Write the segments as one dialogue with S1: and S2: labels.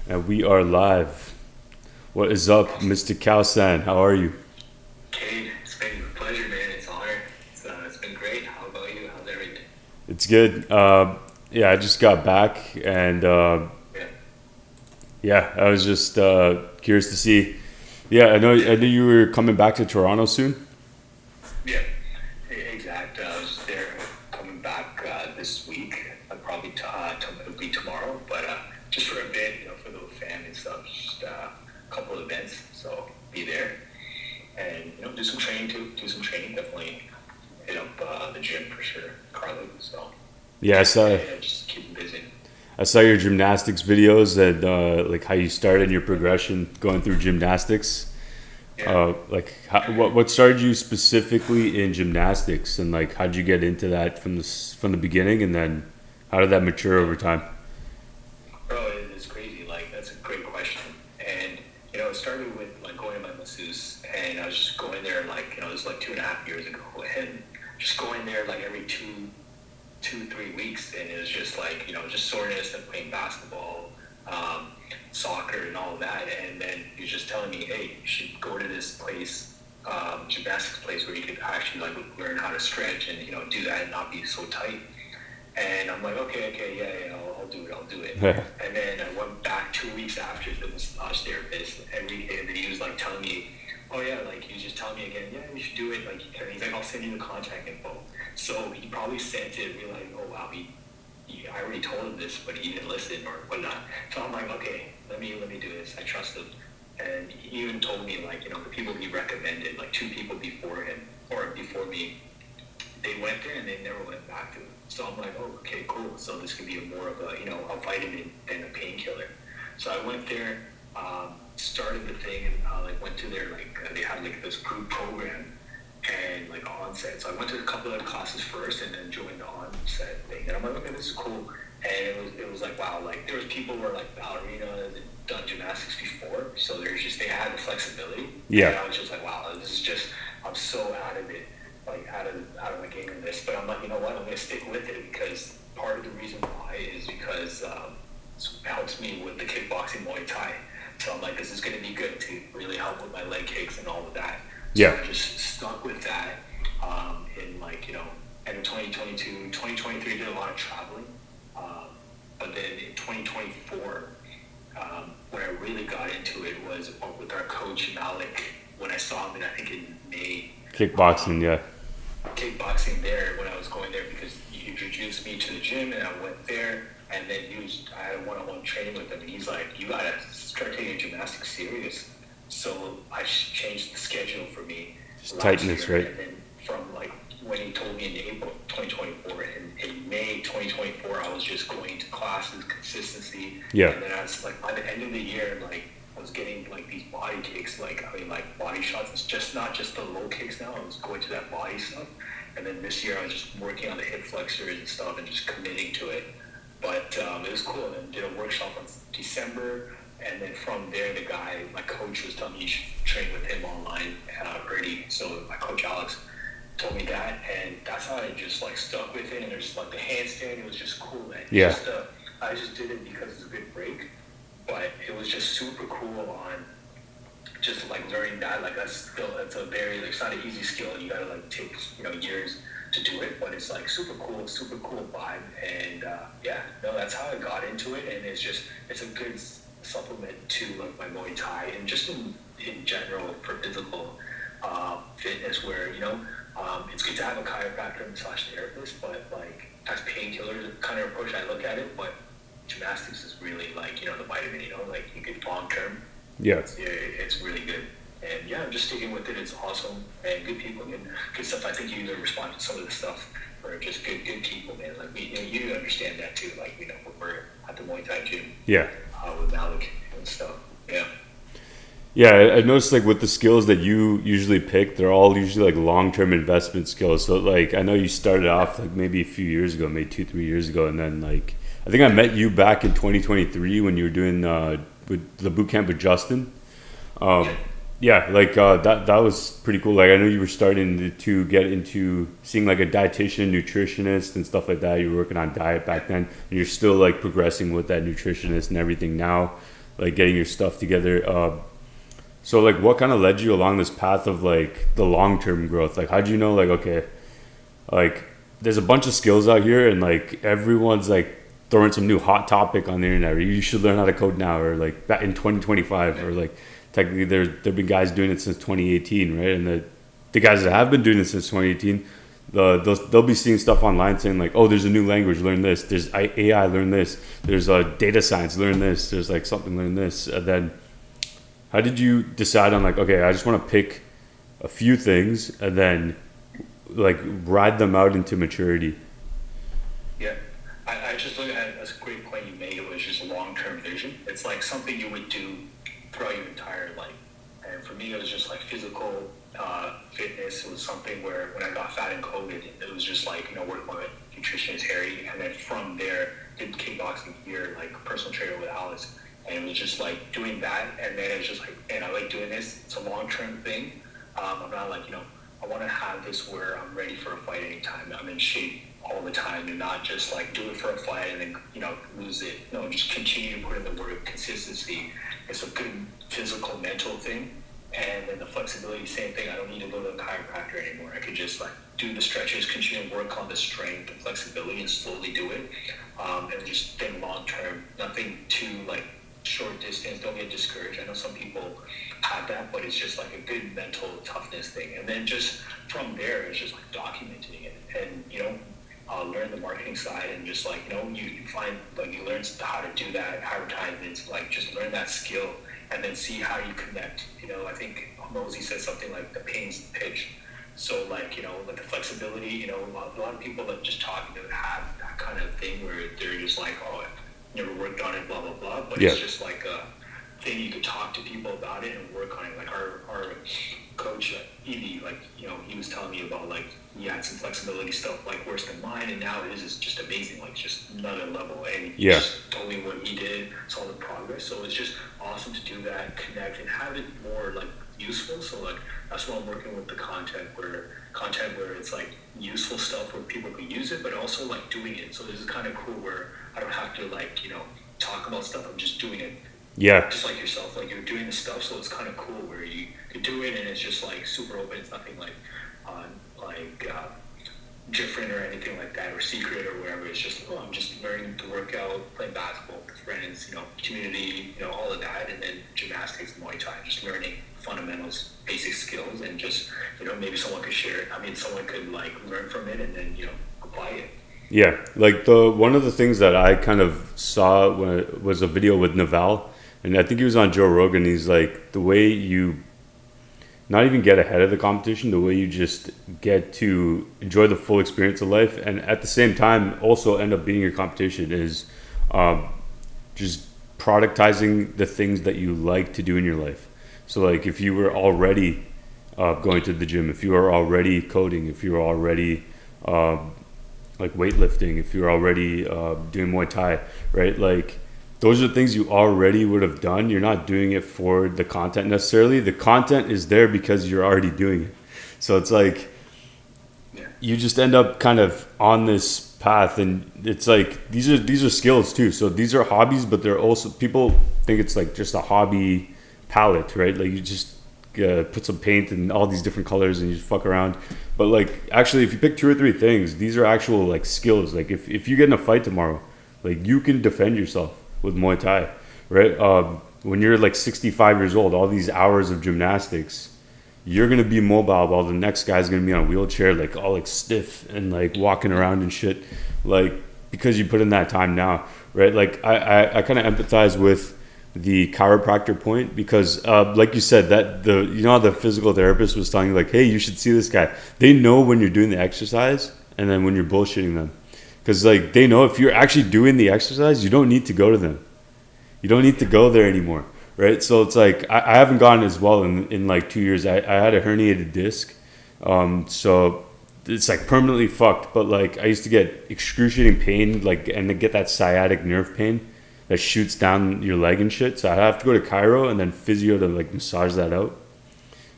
S1: And we are live. What is up,
S2: Awesome.
S1: Mr. Kowsan? How are you?
S2: Cade, it's been a pleasure, man. It's an honor. It's been great. How about you? How's everything?
S1: It's good. Yeah, I just got back, and
S2: Yeah.
S1: yeah, I was just curious to see. Yeah, I knew you were coming back to Toronto soon.
S2: Yeah. Exact. I was there coming back this week. It'll be tomorrow, but just for a bit, for the family and stuff. Just a couple of events, so be there and do some training too. Do some training. Definitely hit up the gym for sure, Carly. So
S1: Yeah,
S2: yeah, just keep busy.
S1: I saw your gymnastics videos and like how you started your progression going through gymnastics.
S2: Yeah.
S1: What started you specifically in gymnastics, and like how'd you get into that from the beginning, and then how did that mature over time?
S2: Bro, it's crazy. Like, that's a great question. And, it started with, like, going to my masseuse, and I was just going there, like, this was like 2.5 years ago, and just going there, like, every 3 weeks, and it was just, like, just soreness and playing basketball, um, soccer, and all of that. And then he was just telling me, hey, you should go to this place, gymnastics place where you could actually, like, learn how to stretch and, do that and not be so tight. And I'm like, okay, yeah, I'll do it. And then I went back 2 weeks after the massage therapist, and then he was like telling me, oh yeah, like he was just telling me again, yeah, you should do it. Like, and he's like, I'll send you the contact info. So he probably sent it, realizing, oh wow, I already told him this, but he didn't listen or whatnot. So I'm like, okay, let me do this. I trust him. And he even told me, like, the people he recommended, like two people before him or before me, they went there and they never went back to it. So I'm like, oh, okay, cool. So this could be more of a vitamin than a painkiller. So I went there, started the thing, and like went to their they had like this group program and like onset. So I went to a couple of classes first and then joined the onset thing. And I'm like, okay, this is cool. And it was like, wow, like there was people who were like ballerinas and done gymnastics before, so they had the flexibility. And
S1: Yeah,
S2: I was just like, wow, this is just, I'm so out of it, like out of my game in this. But I'm like, you know what, I'm gonna stick with it because part of the reason why is because it helps me with the kickboxing Muay Thai. So I'm like, this is gonna be good to really help with my leg kicks and all of that. So
S1: yeah,
S2: I just stuck with that in like, end of 2022, 2023 did a lot of traveling. But then in 2024, when I really got into it was with our coach Malik. When I saw him, I think in May,
S1: kickboxing.
S2: um,
S1: Yeah,
S2: kickboxing there when I was going there because he introduced me to the gym and I went there and then I had a one-on-one training with him and he's like, you gotta start taking gymnastics serious. So I changed the schedule for me
S1: just
S2: last
S1: tightness,
S2: year
S1: right?
S2: and then from like when he told me in April 2024 and in May 2024 I was just going to classes consistency
S1: Yeah,
S2: and then I was like by the end of the year like I was getting like these body kicks, like body shots. It's just not just the low kicks now. I was going to that body stuff, and then this year I was just working on the hip flexors and stuff and just committing to it. But it was cool. And then did a workshop in December, and then from there, my coach was telling me you should train with him online already. So my coach Alex told me that, and that's how I just like stuck with it. And there's like the handstand. It was just cool, man.
S1: yeah,
S2: I just did it because it's a good break but it was just super cool on just like learning that. Like that's a very like it's not an easy skill. You gotta like take years to do it, but it's like super cool vibe. And yeah, no, that's how I got into it. And it's a good supplement to like my Muay Thai and just in general for physical fitness. Where it's good to have a chiropractor and massage therapist, but like as painkillers kind of approach I look at it, but gymnastics is really like the vitamin, like you get long term.
S1: yeah.
S2: It's really good, and yeah, I'm just sticking with it. It's awesome and good people, good stuff. I think you either respond to some of the stuff or just good people, man. Like you understand that too. Like when we're at the Muay Thai gym
S1: Yeah.
S2: with Malik and stuff. Yeah,
S1: Yeah, I noticed like with the skills that you usually pick, they're all usually like long-term investment skills. So like I know you started off like maybe a few years ago, maybe 2, 3 years ago, and then like I think I met you back in 2023 when you were doing with the boot camp with Justin.
S2: yeah,
S1: Um, yeah, like that was pretty cool. Like I know you were starting to get into seeing like a dietitian, nutritionist, and stuff like that. You were working on diet back then, and you're still like progressing with that nutritionist and everything now. like getting your stuff together. So like, what kind of led you along this path of like the long term growth? Like, how do you know like, okay, like there's a bunch of skills out here, and like everyone's like throwing some new hot topic on the internet, or you should learn how to code now, or like back in 2025, or like technically there've been guys doing it since 2018, right? And the guys that have been doing it since 2018, they'll be seeing stuff online saying like, oh, there's a new language, learn this. There's AI, learn this. There's data science, learn this. There's like something, learn this. And then how did you decide on like, okay, I just want to pick a few things and then like ride them out into maturity?
S2: Yeah, I just look at it as a great point you made. It was just a long-term vision. It's like something you would do throughout your entire life. And for me, it was just like physical fitness. It was something where when I got fat in COVID, it was just like, working with a nutritionist, Harry. And then from there, did kickboxing here, like personal trainer with Alice. And it was just like doing that. And then it's just like, man, I like doing this. It's a long-term thing. I'm not like, I want to have this where I'm ready for a fight anytime. I'm in shape all the time, and not just like do it for a fight and then lose it. No, just continue to put in the work. Consistency. It's a good physical, mental thing. And then the flexibility, same thing. I don't need to go to a chiropractor anymore. I could just like do the stretches, continue to work on the strength and flexibility, and slowly do it. And just think long term. Nothing too like short distance. Don't get discouraged. I know some people have that, but it's just like a good mental toughness thing. And then just from there, it's just like documenting it, and learn the marketing side, and just like you find like you learn how to do that, advertisements, like just learn that skill, and then see how you connect. I think Mosey said something like the pain's the pitch. So like with the flexibility, a lot of people that just talking to have that kind of thing where they're just like, oh, I never worked on it, blah blah blah, but it's just like a thing you could talk to people about it and work on it. Like our coach Evie, like he was telling me about like he had some flexibility stuff like worse than mine, and now his is just amazing, like just another level. And he just told me what he did, saw the progress. So it's just awesome to do that, connect, and have it more like useful. So like that's why I'm working with the content where it's like useful stuff where people can use it, but also like doing it. So this is kind of cool where I don't have to like talk about stuff. I'm just doing it.
S1: Yeah.
S2: Just like yourself, like you're doing the stuff, so it's kind of cool where you could do it, and it's just like super open. It's nothing like different or anything like that, or secret or whatever. It's just I'm just learning to work out, playing basketball with friends, community, all of that, and then gymnastics, Muay Thai, just learning fundamentals, basic skills, and just maybe someone could share it. I mean, someone could like learn from it and then apply it.
S1: Yeah, like one of the things that I kind of saw was a video with Naval, and I think he was on Joe Rogan. He's like, the way you not even get ahead of the competition, the way you just get to enjoy the full experience of life, and at the same time also end up beating your competition, is just productizing the things that you like to do in your life. So like if you were already going to the gym, if you were already coding, if you were already like weightlifting, if you're already doing Muay Thai, right? Like those are things you already would have done. You're not doing it for the content necessarily. The content is there because you're already doing it. So it's like you just end up kind of on this path, and it's like these are skills too. So these are hobbies, but they're also, people think it's like just a hobby palette, right? Like you just put some paint and all these different colors and you just fuck around. But like actually, if you pick 2 or 3 things, these are actual like skills. Like if you get in a fight tomorrow, like you can defend yourself with Muay Thai, right? When you're like 65 years old, all these hours of gymnastics, you're gonna be mobile while the next guy's gonna be on a wheelchair, like all like stiff and like walking around and shit, like because you put in that time now, right? Like I kind of empathize with the chiropractor point, because like you said, that how the physical therapist was telling you like, hey, you should see this guy. They know when you're doing the exercise and then when you're bullshitting them, because like they know if you're actually doing the exercise, you don't need to go to them, you don't need to go there anymore, right? So it's like I haven't gone as well in like 2 years. I had a herniated disc, so it's like permanently fucked, but like I used to get excruciating pain, like, and to get that sciatic nerve pain that shoots down your leg and shit. So I'd have to go to chiro and then physio to like massage that out.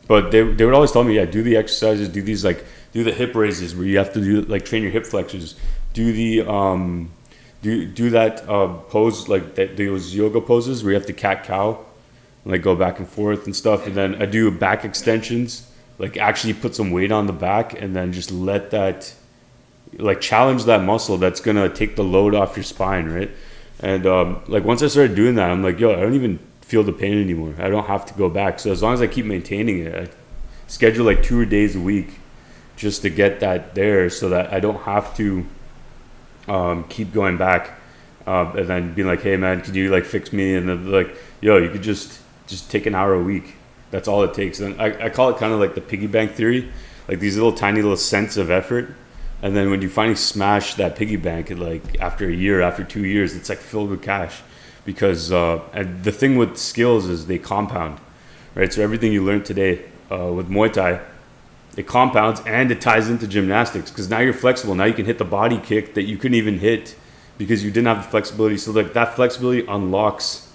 S1: But they would always tell me, yeah, do the exercises, do these like, do the hip raises where you have to do like train your hip flexors, do do that pose, like those yoga poses where you have to cat cow, and like go back and forth and stuff. And then I do back extensions, like actually put some weight on the back, and then just let that, like, challenge that muscle that's gonna take the load off your spine, right? And like once I started doing that, I'm like, yo, I don't even feel the pain anymore. I don't have to go back. So as long as I keep maintaining it, I schedule like 2 days a week just to get that there, so that I don't have to keep going back, and then being like, hey man, could you like fix me? And then like, yo, you could just take an hour a week. That's all it takes. And I call it kind of like the piggy bank theory, like these little tiny little cents of effort. And then when you finally smash that piggy bank, it, like after a year, after 2 years, it's like filled with cash. Because and the thing with skills is they compound, right? So everything you learned today with Muay Thai, it compounds and it ties into gymnastics, because now you're flexible. Now you can hit the body kick that you couldn't even hit because you didn't have the flexibility. So like that flexibility unlocks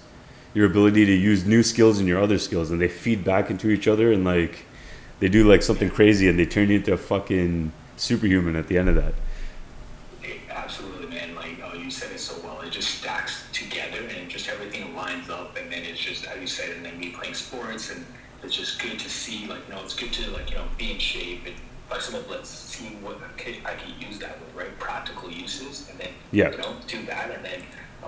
S1: your ability to use new skills and your other skills, and they feed back into each other, and like they do like something crazy, and they turn you into a fucking superhuman at the end of that.
S2: Absolutely, man. Like you said it so well. It just stacks together, and just everything lines up, and then it's just, as you said, and then me playing sports, and it's just good to see, like, it's good to, like, be in shape and flexible. Let's see what I can use that with, right? Practical uses, and then
S1: Yeah.
S2: do that, and then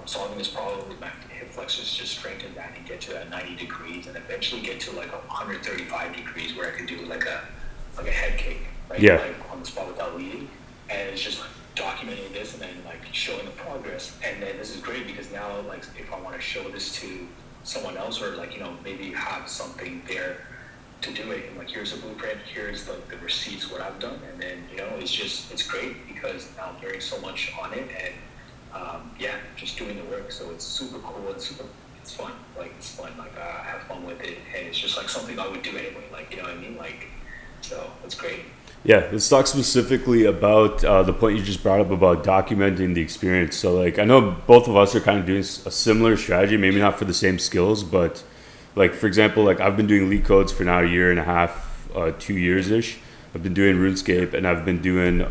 S2: solving this problem with my hip flexors, just strengthen that and get to that 90 degrees, and eventually get to like 135 degrees where I can do like a head kick, right?
S1: Yeah.
S2: Like on the spot without leading, and it's just like documenting this and then like showing the progress. And then this is great because now, like, if I want to show this to someone else, or like, maybe have something there to do it, and like, here's a blueprint, here's the receipts, what I've done, and then it's great because now I'm learning so much on it, and just doing the work. So it's super cool. It's fun. Like, it's fun. Like, I have fun with it, and it's just like something I would do anyway. Like, you know what I mean? Like, so it's great.
S1: Yeah, let's talk specifically about the point you just brought up about documenting the experience. So, like, I know both of us are kind of doing a similar strategy, maybe not for the same skills, but, like, for example, like, I've been doing leak codes for now a year and a half, 2 years-ish. I've been doing RuneScape, and I've been doing,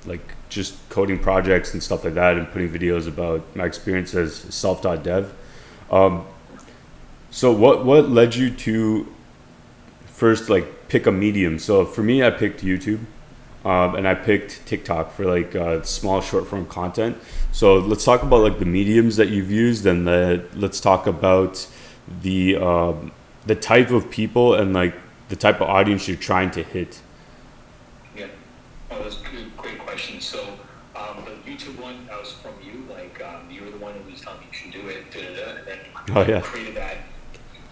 S1: like, just coding projects and stuff like that, and putting videos about my experience as self-taught dev. So what led you to first, like, pick a medium? So for me, I picked YouTube, and I picked TikTok for like small short form content. So let's talk about like the mediums that you've used, and let's talk about the type of people and like the type of audience you're trying to hit.
S2: Yeah, that's a great question. So the YouTube one, that was from you. Like, you were the one who was telling me you should do it, and then I created that.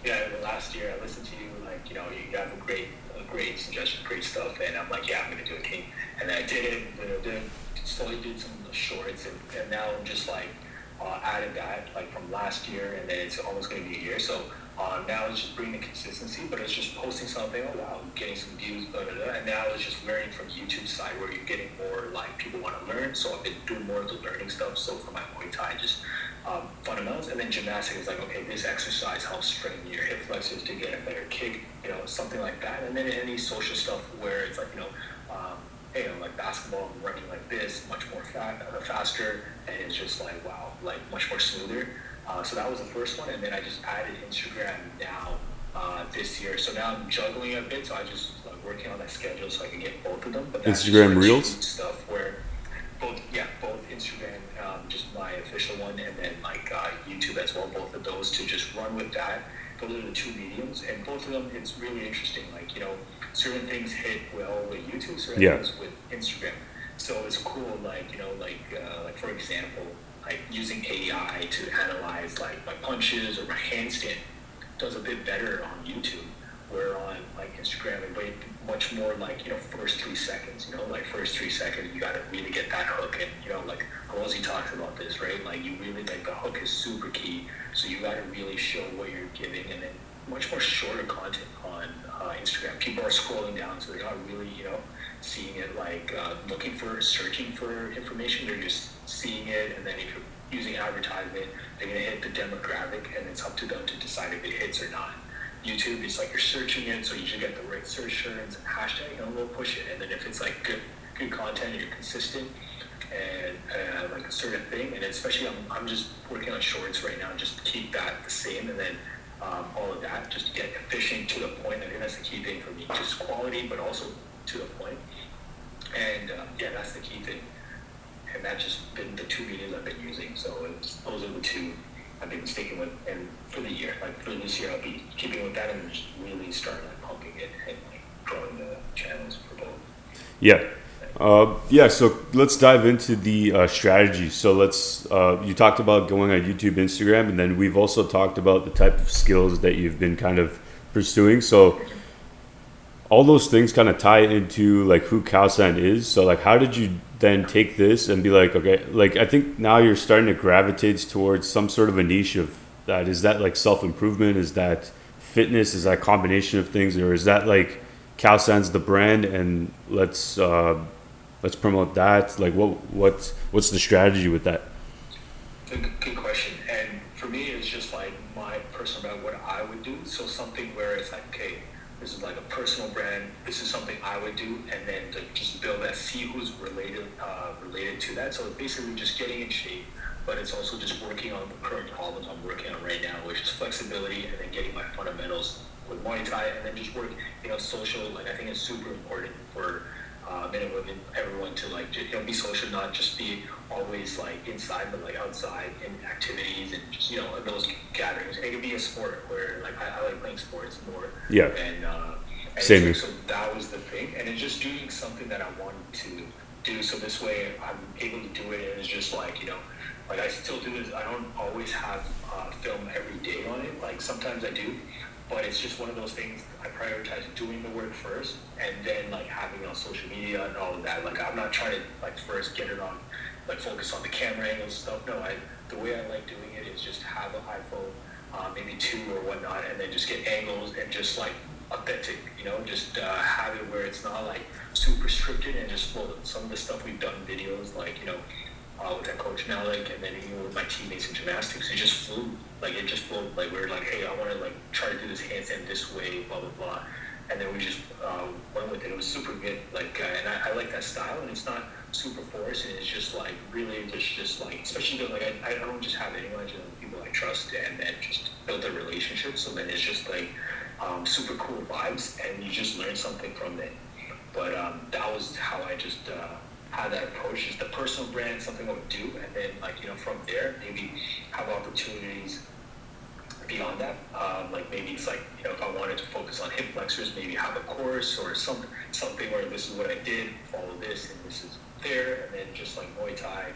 S2: Yeah, last year I listened to you. Like, you have a great suggestion, great stuff, and I'm like, yeah, I'm gonna do it, King. And then I did it. Slowly did some shorts, and now I'm just like added that like from last year, and then it's almost gonna be a year. So now it's just bringing the consistency, but it's just posting something. Oh wow, I'm getting some views, and now it's just learning from YouTube side where you're getting more like people want to learn. So I've been doing more of the learning stuff. So for my Muay Thai, just fundamentals, and then gymnastics is like, okay, this exercise helps strengthen your hip flexors to get a better kick, something like that. And then any social stuff where it's like, hey, like basketball, I'm running like this, much more faster, and it's just like, wow, like much more smoother. So that was the first one, and then I just added Instagram now this year. So now I'm juggling a bit, so I just like working on that schedule so I can get both of them. But that's
S1: Instagram
S2: just
S1: Reels
S2: stuff where both Instagram, just my official one, and then like YouTube as well. Both of those to just run with that. Those are the two mediums, and both of them, it's really interesting. Like, certain things hit well with YouTube, certain things with Instagram. So it's cool, like, like for example, like using AI to analyze like my punches or my handstand does a bit better on YouTube, where on like Instagram it wait much more like, first 3 seconds, like first 3 seconds you gotta really get that hook, and like Rosie talks about this, right? Like, you really, like, the hook is super key, so you gotta really show what you're giving, and then much more shorter content on Instagram. People are scrolling down, so they're not really, seeing it like searching for information. They're just seeing it, and then if you're using advertisement, they're gonna hit the demographic, and it's up to them to decide if it hits or not. YouTube, it's like you're searching it, so you should get the right search terms and hashtag, and we'll push it. And then if it's like good content and you're consistent, and like a certain thing, and especially I'm just working on shorts right now, just to keep that the same, and then all of that, just to get efficient to the point. I think that's the key thing for me, just quality, but also to the point. And yeah, that's the key thing. And that's just been the two mediums I've been using. So those are the two I've been sticking with. And for the year, like for this year, I'll be keeping with that and just really start like pumping it and like growing the channels for both.
S1: Yeah. Yeah, so let's dive into the strategy. So you talked about going on YouTube, Instagram, and then we've also talked about the type of skills that you've been kind of pursuing. So all those things kind of tie into like who Kowsan is. So like, how did you then take this and be like, okay, like I think now you're starting to gravitate towards some sort of a niche of that. Is that like self-improvement? Is that fitness? Is that a combination of things? Or is that like Kowsan's the brand and let's promote that? Like what's the strategy with that?
S2: It's a good question. And for me, it's just like my personal brand, what I would do. So something where it's like, okay, this is like a personal brand. This is something I would do, and then to just build that, see who's related to that. So it's basically just getting in shape, but it's also just working on the current problems I'm working on right now, which is flexibility, and then getting my fundamentals with Muay Thai, and then just work, social. Like I think it's super important for men and women, everyone to like be social, not just be always like inside, but like outside in activities and just in those gatherings. It could be a sport where like I like playing sports more.
S1: Yeah.
S2: And
S1: Same here.
S2: so that was the thing, and it's just doing something that I wanted to do. So this way I'm able to do it, and it's just like like I still do this. I don't always have film every day on it. Like sometimes I do, but it's just one of those things. I prioritize doing the work first, and then like having it on social media and all of that. Like I'm not trying to like first get it on, like focus on the camera angles and stuff. No, the way I like doing it is just have an iPhone, maybe 2 or whatnot, and then just get angles and just like authentic. Just have it where it's not like super scripted, and just flow. Some of the stuff we've done videos, like with that coach now, like, and then even with my teammates in gymnastics, it just flew. Like it just flowed. Like we were like, hey, I want to like try to do this handstand this way, blah blah blah, and then we just went with it. It was super good. Like, and I like that style, and it's not super forced, and it's just like really just like, especially because like I don't just have anyone, I just have people I trust, and then just build a relationship. So then it's just like super cool vibes, and you just learn something from it. But that was how I just had that approach, is the personal brand, something I would do, and then like from there maybe have opportunities beyond that. Like maybe it's like if I wanted to focus on hip flexors, maybe have a course or something where this is what I did, follow this, and this is there, and then just like Muay Thai,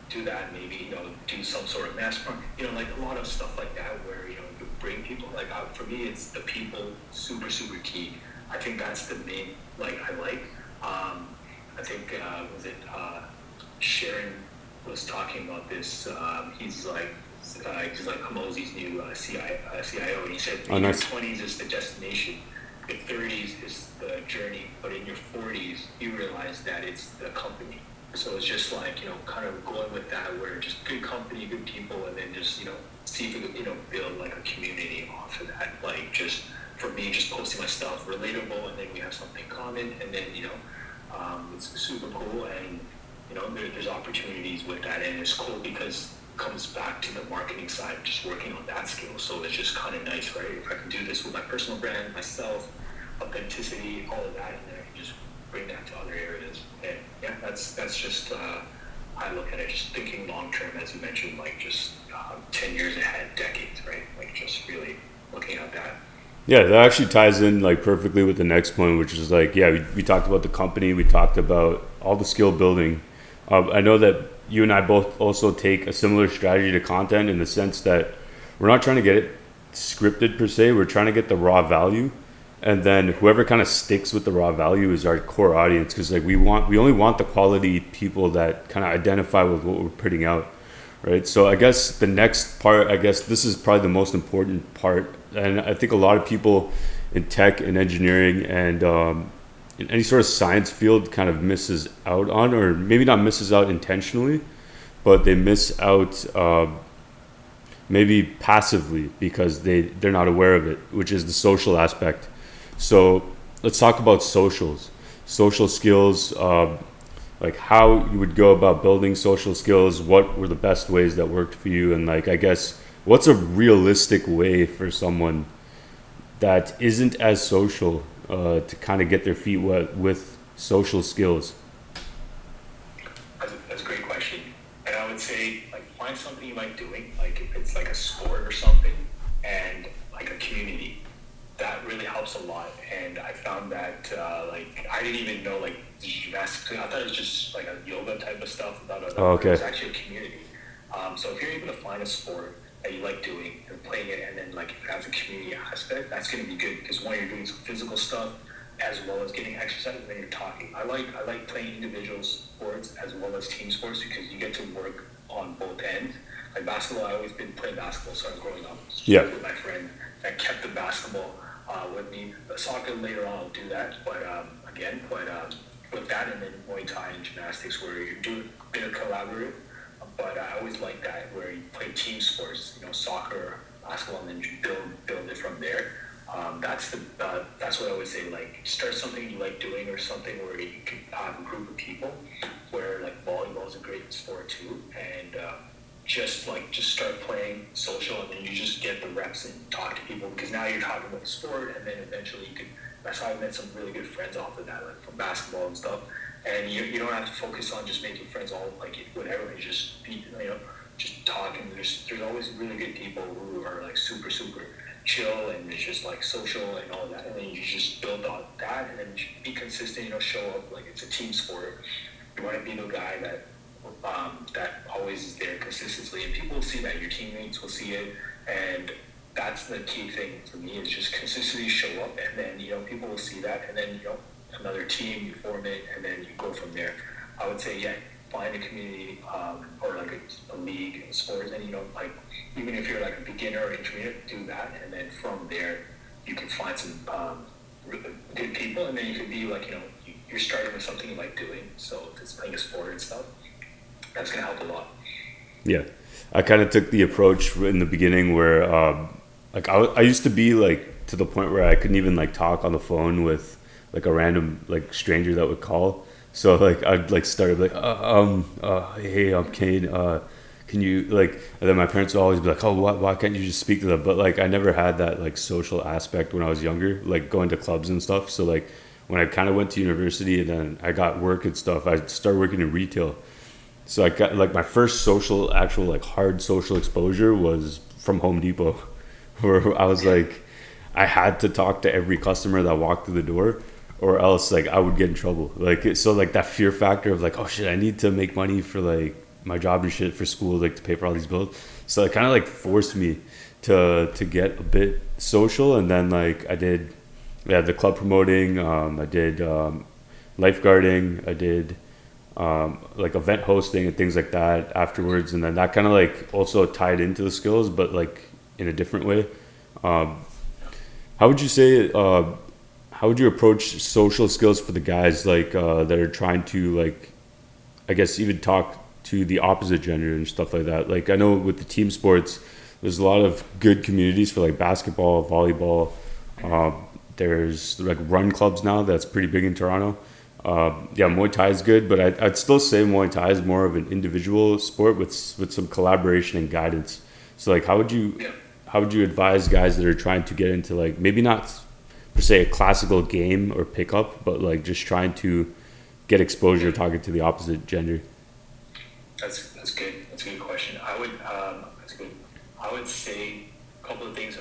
S2: do that. Maybe do some sort of master, like a lot of stuff like that where you bring people. Like for me, it's the people, super key. I think that's the main I like. I think was it Sharon was talking about this. He's like Hamosi's new CIO, and he said in your 20s is the destination, your 30s is the journey, but in your 40s you realize that it's the company. So it's just like kind of going with that, where just good company, good people, and then just see if we could build like a community off of that. Like just for me, just posting my stuff relatable, and then we have something common, and then it's super cool, and there's opportunities with that, and it's cool because it comes back to the marketing side, just working on that skill. So it's just kind of nice, right? If I can do this with my personal brand, myself, authenticity, all of that, and then I can just bring that to other areas. And yeah, that's just I look at it, just thinking long term, as you mentioned, like just 10 years ahead, decades, right? Like just really looking at that.
S1: Yeah, that actually ties in like perfectly with the next point, which is like, yeah, we talked about the company, we talked about all the skill building. I know that you and I both also take a similar strategy to content, in the sense that we're not trying to get it scripted per se. We're trying to get the raw value, and then whoever kind of sticks with the raw value is our core audience, because like we only want the quality people that kind of identify with what we're putting out, right? So I guess the next part, I guess this is probably the most important part, and I think a lot of people in tech and engineering and in any sort of science field kind of misses out on, or maybe not misses out intentionally, but they miss out maybe passively because they're not aware of it, which is the social aspect. So let's talk about social skills. like how you would go about building social skills, what were the best ways that worked for you, and like I guess what's a realistic way for someone that isn't as social to kind of get their feet wet with social skills.
S2: That's a great question. And I would say, like, find something you like doing, like if it's like a sport or something, and like a community. That really helps a lot. And I found that, like, I didn't even know, like, the gymnastics. I thought it was just like a yoga type of stuff. I thought it
S1: Oh, okay.
S2: was actually a community. So if you're able to find a sport that you like doing and playing it, and then like if it has a community aspect, that's going to be good because one, you're doing some physical stuff as well as getting exercise, and then you're talking. I like playing individual sports as well as team sports because you get to work on both ends. Like basketball, I always been playing basketball, so I'm growing up
S1: Yeah.
S2: with my friend that kept the basketball with me. The soccer later on, I'll do that, but with that and then Muay Thai and gymnastics where you do a bit of collaborative. But I always like that where you play team sports, soccer, basketball, and then you build it from there. That's what I always say. Like start something you like doing or something where you can have a group of people. Where like volleyball is a great sport too, and just start playing social, and then you just get the reps and talk to people because now you're talking about the sport, and then eventually you can. That's how I met some really good friends off of that, like from basketball and stuff. And you don't have to focus on just making friends all like whatever. You just be just talking. There's always really good people who are like super super chill and it's just like social and all that. And then you just build on that and then be consistent. Show up like it's a team sport. You want to be the guy that always is there consistently, and people will see that. Your teammates will see it, and that's the key thing for me is just consistently show up, and then people will see that, and then another team you form it, and then you go from there. I would say find a community or like a league in sports, and like even if you're like a beginner or intermediate, do that, and then from there you can find some really good people, and then you could be like you're starting with something you like doing. So if it's playing a sport and stuff, that's gonna help a lot.
S1: Yeah, I kind of took the approach in the beginning where like I used to be like to the point where I couldn't even like talk on the phone with like a random like stranger that would call. So like I'd like start like hey, I'm Kane, can you like, and then my parents would always be like, oh, why can't you just speak to them? But like I never had that like social aspect when I was younger, like going to clubs and stuff. So like when I kind of went to university and then I got work and stuff, I started working in retail. So I got like my first actual like hard social exposure was from Home Depot, where I was like, I had to talk to every customer that walked through the door, or else like I would get in trouble. Like so like that fear factor of like, oh shit, I need to make money for like my job and shit for school, like to pay for all these bills. So it kind of like forced me to get a bit social, and then like I did the club promoting. I did lifeguarding. I did like event hosting and things like that afterwards, and then that kind of like also tied into the skills, but like in a different way. How would you say? How would you approach social skills for the guys like that are trying to like, I guess even talk to the opposite gender and stuff like that? Like I know with the team sports, there's a lot of good communities for like basketball, volleyball. There's like run clubs now that's pretty big in Toronto. Muay Thai is good, but I'd still say Muay Thai is more of an individual sport with some collaboration and guidance. So like, how would you advise guys that are trying to get into like maybe not per se a classical game or pickup, but like just trying to get exposure talking to the opposite gender?
S2: That's good. That's a good question. That's good. I would say a couple of things.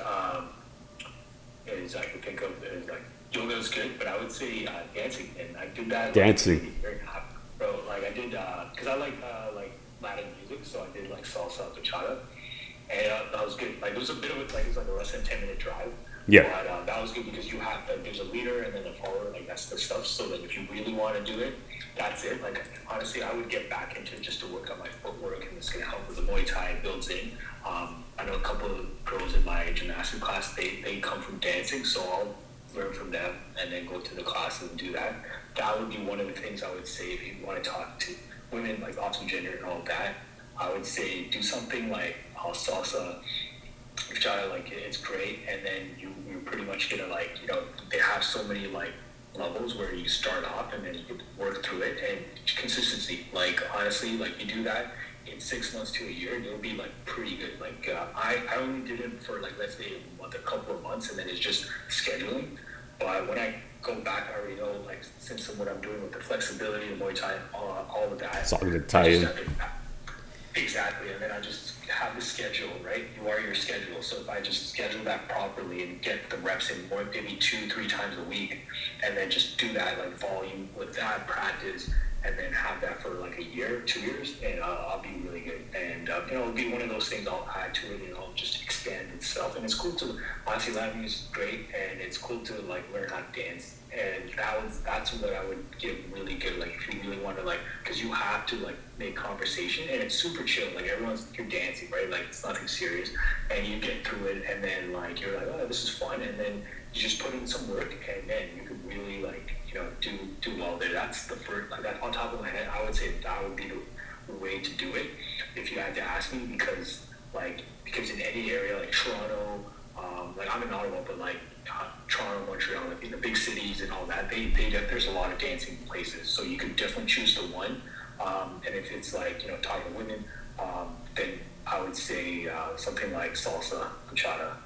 S2: Is I could think of is like yoga is good, but I would say dancing, and I did that.
S1: Dancing.
S2: Bro, like I did because I like Latin music, so I did like salsa, bachata, and that was good. Like it was a bit of it was like a less than 10-minute drive.
S1: Yeah.
S2: But that was good because you have like there's a leader and then a follower, like that's the stuff. So like if you really want to do it, that's it. Like honestly, I would get back into it just to work on my footwork, and it's gonna help with the Muay Thai. It builds in. I know a couple of girls in my gymnastics class. They come from dancing, so I'll learn from them and then go to the classes and do that. That would be one of the things I would say if you want to talk to women like opposite gender and all that. I would say do something like salsa, bachata. Like it's great, and then you're pretty much gonna like they have so many like levels where you start off and then you can work through it, and consistency. Like honestly, like you do that in 6 months to a year, you'll be like pretty good. Like I only did it for like let's say a month, a couple of months, and then it's just scheduling. But when I go back, I already know like since of what I'm doing with the flexibility, the Muay Thai, all of that.
S1: It's all gonna
S2: I
S1: tie
S2: just
S1: in.
S2: have to exactly, and then I just have the schedule, right? You are your schedule. So if I just schedule that properly and get the reps in more, maybe 2, 3 times a week, and then just do that like volume with that practice, and then have that for like a year, 2 years, and I'll be really good. And it'll be one of those things I'll add to it, and I'll just expand itself. And it's cool to honestly, Latin is great, and it's cool to like learn how to dance. And that's what I would give really good. Like if you really want to like, because you have to like make conversation, and it's super chill. Like you're dancing, right? Like it's nothing serious, and you get through it, and then like you're like, oh, this is fun, and then you just put in some work, and then you could really like do well there. That's the first, like that on top of my head, I would say that would be the way to do it if you had to ask me, because in any area like Toronto, like I'm in Ottawa, but like Toronto, Montreal, like in the big cities and all that, there's a lot of dancing places, so you could definitely choose the one. And if it's like talking to women, then I would say something like salsa, bachata.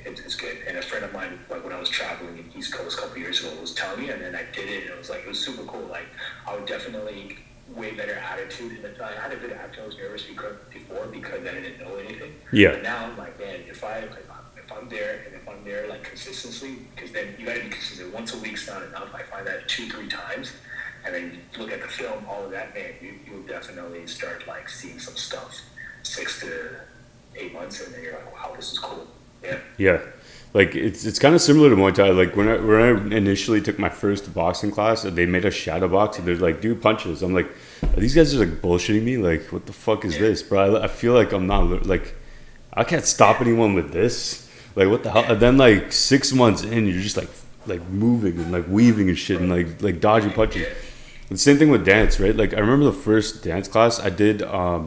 S2: It's good. And a friend of mine, like when I was traveling in East Coast a couple years ago, was telling me, and then I did it, and it was super cool. Like I would definitely way better attitude. And I had a good attitude. I was nervous before because I didn't know anything.
S1: Yeah.
S2: But now I'm like, man, if I'm there, and if I'm there like consistently, because then you got to be consistent. Once a week's not enough. I find that 2, 3 times, and then you look at the film, all of that, man, you'll definitely start like seeing some stuff. 6 to 8 months, and then you're like, wow, this is cool. Yeah.
S1: Yeah, like it's kind of similar to Muay Thai. Like when I initially took my first boxing class, they made a shadow box, and they're like, do punches. I'm like, are these guys are like bullshitting me. Like, what the fuck is this, bro? I feel like I'm not like, I can't stop anyone with this. Like, what the hell? And then like 6 months in, you're just like moving and like weaving and shit and like dodging punches. The same thing with dance, right? Like I remember the first dance class I did. I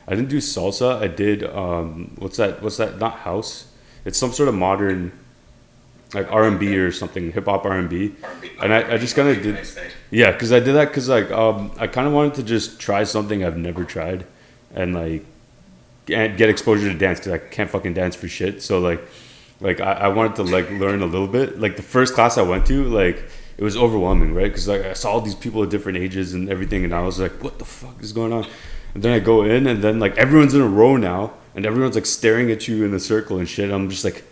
S1: didn't do salsa. I did what's that? Not house. It's some sort of modern, like R&B or something, hip hop R&B. And I just kind of did, yeah, because I did that because like I kind of wanted to just try something I've never tried, and like and get exposure to dance because I can't fucking dance for shit. So like I wanted to like learn a little bit. Like the first class I went to, like it was overwhelming, right? Because like I saw all these people at different ages and everything, and I was like, what the fuck is going on? And then I go in, and then like everyone's in a row now, and everyone's like staring at you in a circle and shit. I'm just like,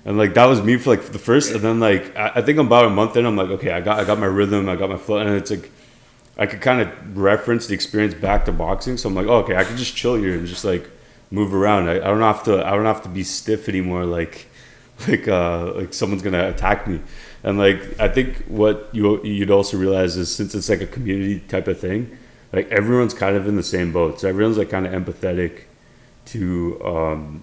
S1: and like that was me for like the first, and then like I think about a month in, I'm like, okay, I got my rhythm, I got my flow, and it's like I could kind of reference the experience back to boxing. So I'm like, oh, okay, I can just chill here and just like move around. I don't have to be stiff anymore. Like someone's gonna attack me. And like I think what you'd also realize is since it's like a community type of thing, like everyone's kind of in the same boat. So everyone's like kind of empathetic to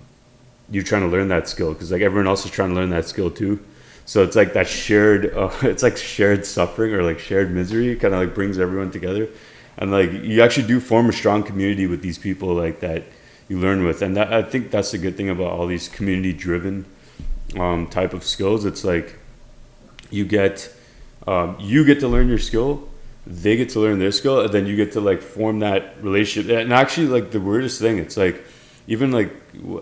S1: you trying to learn that skill because like everyone else is trying to learn that skill too. So it's like that shared it's like shared suffering or like shared misery kind of like brings everyone together, and like you actually do form a strong community with these people like that you learn with. And that, I think that's the good thing about all these community driven type of skills. It's like you get to learn your skill, they get to learn their skill, and then you get to like form that relationship. And actually like the weirdest thing, it's like even like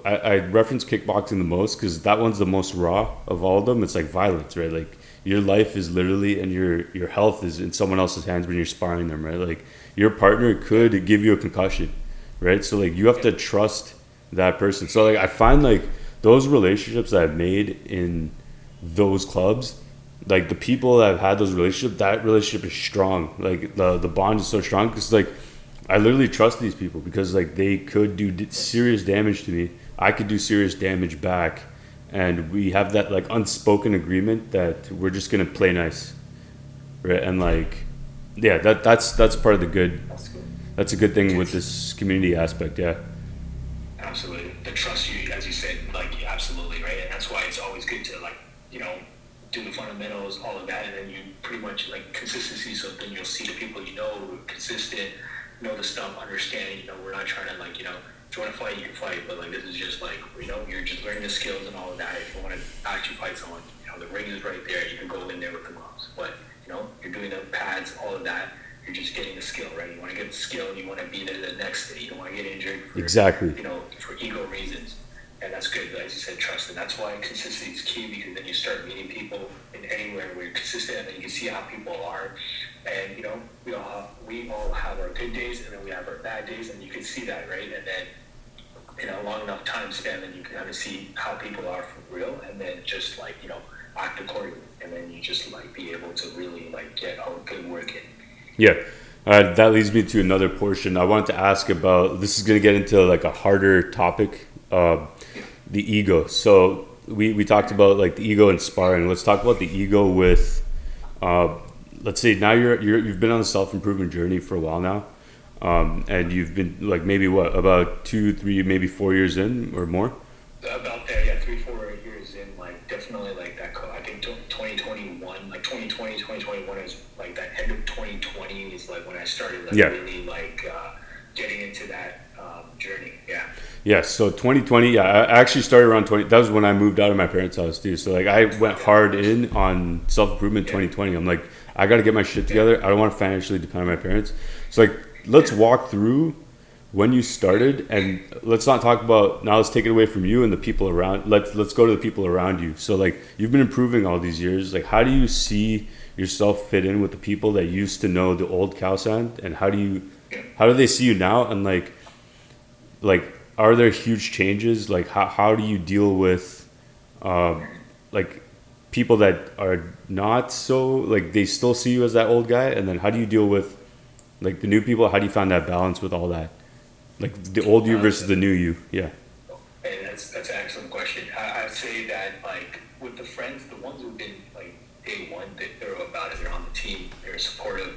S1: I reference kickboxing the most because that one's the most raw of all of them. It's like violence, right? Like your life is literally, and your health is in someone else's hands when you're sparring them, right? Like your partner could give you a concussion, right? So like you have to trust that person. So like I find like those relationships that I've made in those clubs, like the people that have had those relationships, that relationship is strong. Like the bond is so strong because like I literally trust these people because like they could do serious damage to me. I could do serious damage back, and we have that like unspoken agreement that we're just gonna play nice, right? And like, yeah, that's part of the good. That's a good thing with this community aspect, yeah.
S2: Absolutely. The trust you, as you said, like absolutely, right? And that's why it's always good to like, do the fundamentals, all of that, and then you pretty much like consistency. So then you'll see the people consistent, know the stuff, understanding. We're not trying to like, if you want to fight, you can fight, but like this is just like, you're just learning the skills and all of that. If you want to actually fight someone, the ring is right there. You can go in there with the gloves. But, you're doing the pads, all of that. You're just getting the skill, right? You want to get the skill, and you want to be there the next day. You don't want to get injured for,
S1: Exactly.
S2: For ego reasons. And that's good, as you said, trust. And that's why consistency is key, because then you start meeting people in anywhere where you're consistent, and then you can see how people are. And, we all have our good days, and then we have our bad days, and you can see that, right? And then, in a long enough time span, then you can kind of see how people are for real, and then just act accordingly. And then you just be able to really get all good work in.
S1: Yeah. That leads me to another portion. I wanted to ask about, this is going to get into a harder topic, the ego. So we talked about the ego in sparring. Let's talk about the ego with, let's say now you've been on the self-improvement journey for a while now. And you've been maybe about 2, 3, maybe 4 years in or more?
S2: About there, yeah, 3, 4 years in, definitely that. I think 2021, 2020, 2021 is that end of 2020 is when I started really getting into that journey. Yeah.
S1: Yeah. So 2020, yeah, I actually started around 20. That was when I moved out of my parents' house too. So I went hard in on self-improvement 2020. I'm I got to get my shit together. I don't want to financially depend on my parents. So let's walk through when you started, and let's not talk about, now let's take it away from you and the people around. Let's go to the people around you. So you've been improving all these years. How do you see yourself fit in with the people that used to know the old Kowsan, and how do they see you now? And are there huge changes? How do you deal with people that are not so, they still see you as that old guy, and then how do you deal with the new people? How do you find that balance with all that? The old you versus the new you? Yeah.
S2: Hey, that's an excellent question. I'd say that with the friends, the ones who've been day one, they're about it. They're on the team. They're supportive.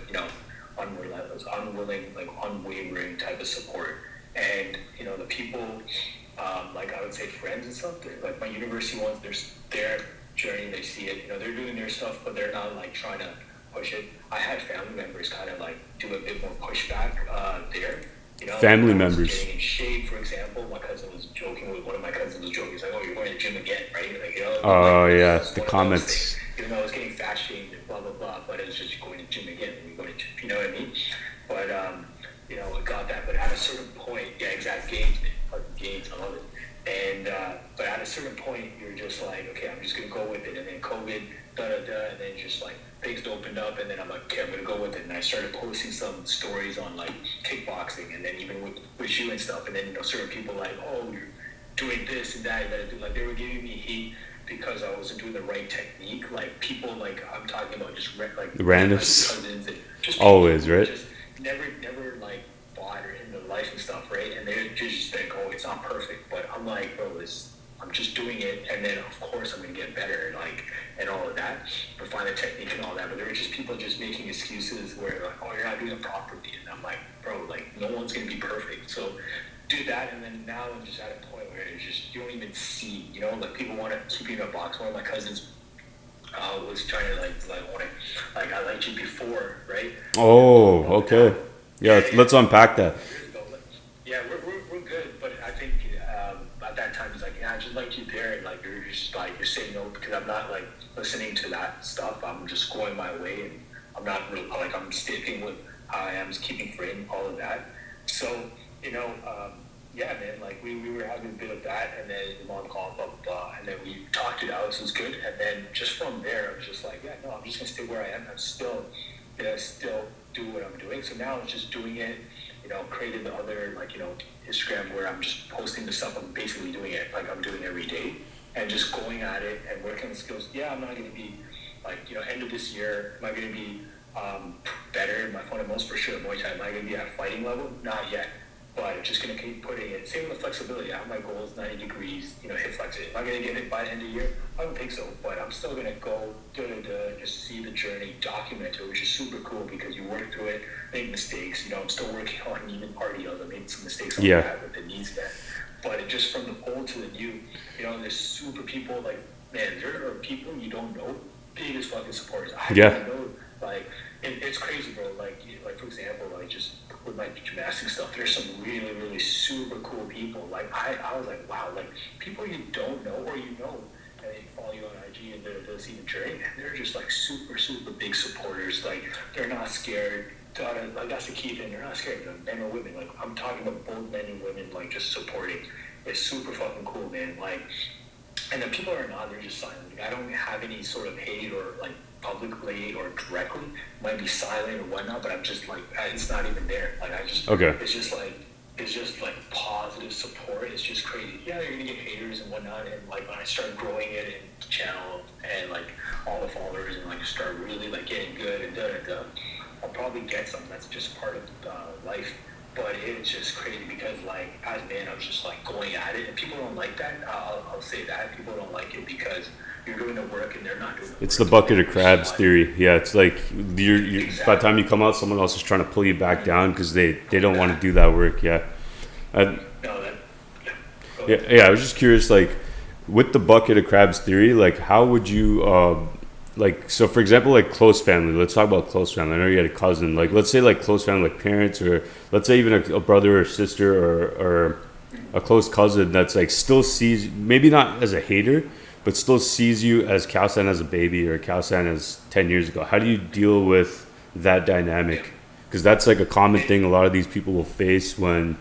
S2: Unwavering type of support. And the people, I would say friends and stuff. My university ones, their journey. They see it. They're doing their stuff, but they're not trying to push it. I had family members kind of do a bit more pushback there.
S1: Family members.
S2: Getting in shape, for example. My cousin was joking with one of my cousins was joking. He's like, "Oh, you're going to the gym again, right?"
S1: Oh yeah, the comments.
S2: Even though I was getting fat shamed and blah blah blah, but it was just going to gym again. We going to gym, you know what I mean? But I got that. But at a certain point, yeah, exact gains, I love it. And but at a certain point, you're just okay, I'm just gonna go with it. And then COVID, and then just things opened up, and then I'm okay, I'm gonna go with it. And I started posting some stories on kickboxing, and then even with you and stuff. And then certain people oh, you're doing this and that. They were giving me heat because I wasn't doing the right technique. People I'm talking about just
S1: randoms,
S2: cousins and just
S1: always right.
S2: Just never fought or in their life and stuff, right? And they just think, oh, it's not perfect, but I'm bro, I'm just doing it, and then of course I'm gonna get better, and all of that, but find the technique and all that. But there were just people just making excuses where oh, you're not doing it properly, and I'm bro, no one's gonna be perfect, so do that. And then now I'm just at a point where it's just you don't even see, people want to keep you in a box. One of my cousins was trying to I liked you before, right?
S1: Oh, okay. Yeah, let's unpack that.
S2: Yeah, we're good, but I think at that time it's I just liked you there, and you're just you're saying no because I'm not listening to that stuff. I'm just going my way, and I'm not really I'm sticking with how I am, just keeping fit, all of that. So yeah, man, we were having a bit of that, and then the mom called, blah blah blah, and then we talked it out, so it was good. And then just from there, I was just yeah, no, I'm just gonna stay where I am. I'm still do what I'm doing. So now I'm just doing it. Created the other Instagram where I'm just posting the stuff. I'm basically doing it I'm doing every day, and just going at it and working on the skills. Yeah, I'm not going to be end of this year. Am I going to be better in my fundamentals for sure? Muay Thai. Am I going to be at fighting level? Not yet. But just going to keep putting it. Same with the flexibility. I have my goals, 90 degrees, hip flex it. Am I going to get it by the end of the year? I don't think so. But I'm still going to go, just see the journey, document it, which is super cool because you work through it, make mistakes. I'm still working on even cardio. I made some mistakes on that with the knees there. But it just from the old to the new, there's super people man, there are people you don't know, biggest fucking supporters. I don't know, it's crazy, bro. For example, just with my gymnastics stuff, there's some really, really super cool people. I was wow, people you don't know or and they follow you on IG and they'll see the journey, and they're just like super, super big supporters. Like they're not scared. Like that's the key thing. They're not scared of men or women. Like I'm talking about both men and women, like just supporting. It's super fucking cool, man. Like, and the people are not, they're just silent. Like, I don't have any sort of hate or like publicly or directly. Might be silent or whatnot, but I'm just like, it's not even there. Like I just,
S1: Okay.
S2: it's just like positive support. It's just crazy. Yeah, you're gonna get haters and whatnot. And like when I start growing it in the channel and like all the followers and like start really like getting good and I'll probably get some. That's just part of life. But it's just crazy because like as men, I was just like going at it, and people don't like that. I'll say that people don't like it because you're doing the work and they're not doing the
S1: It's
S2: work.
S1: the bucket of crabs
S2: Like,
S1: theory. Yeah, it's like you're
S2: exactly.
S1: by the time you come out, someone else is trying to pull you back down because they don't want to do that work. Yeah. I,
S2: No, that. Yeah. Go
S1: yeah,
S2: ahead.
S1: yeah. I was just curious, like, with the bucket of crabs theory, like, how would you, like, so for example, like close family. Let's talk about close family. I know you had a cousin. Like, let's say like close family, like parents, or let's say even a brother or sister or a close cousin that's like still sees, maybe not as a hater, but still sees you as Kowsan as a baby or Kowsan as 10 years ago. How do you deal with that
S2: Yeah.
S1: dynamic? Because that's like a common thing a lot of these people will face when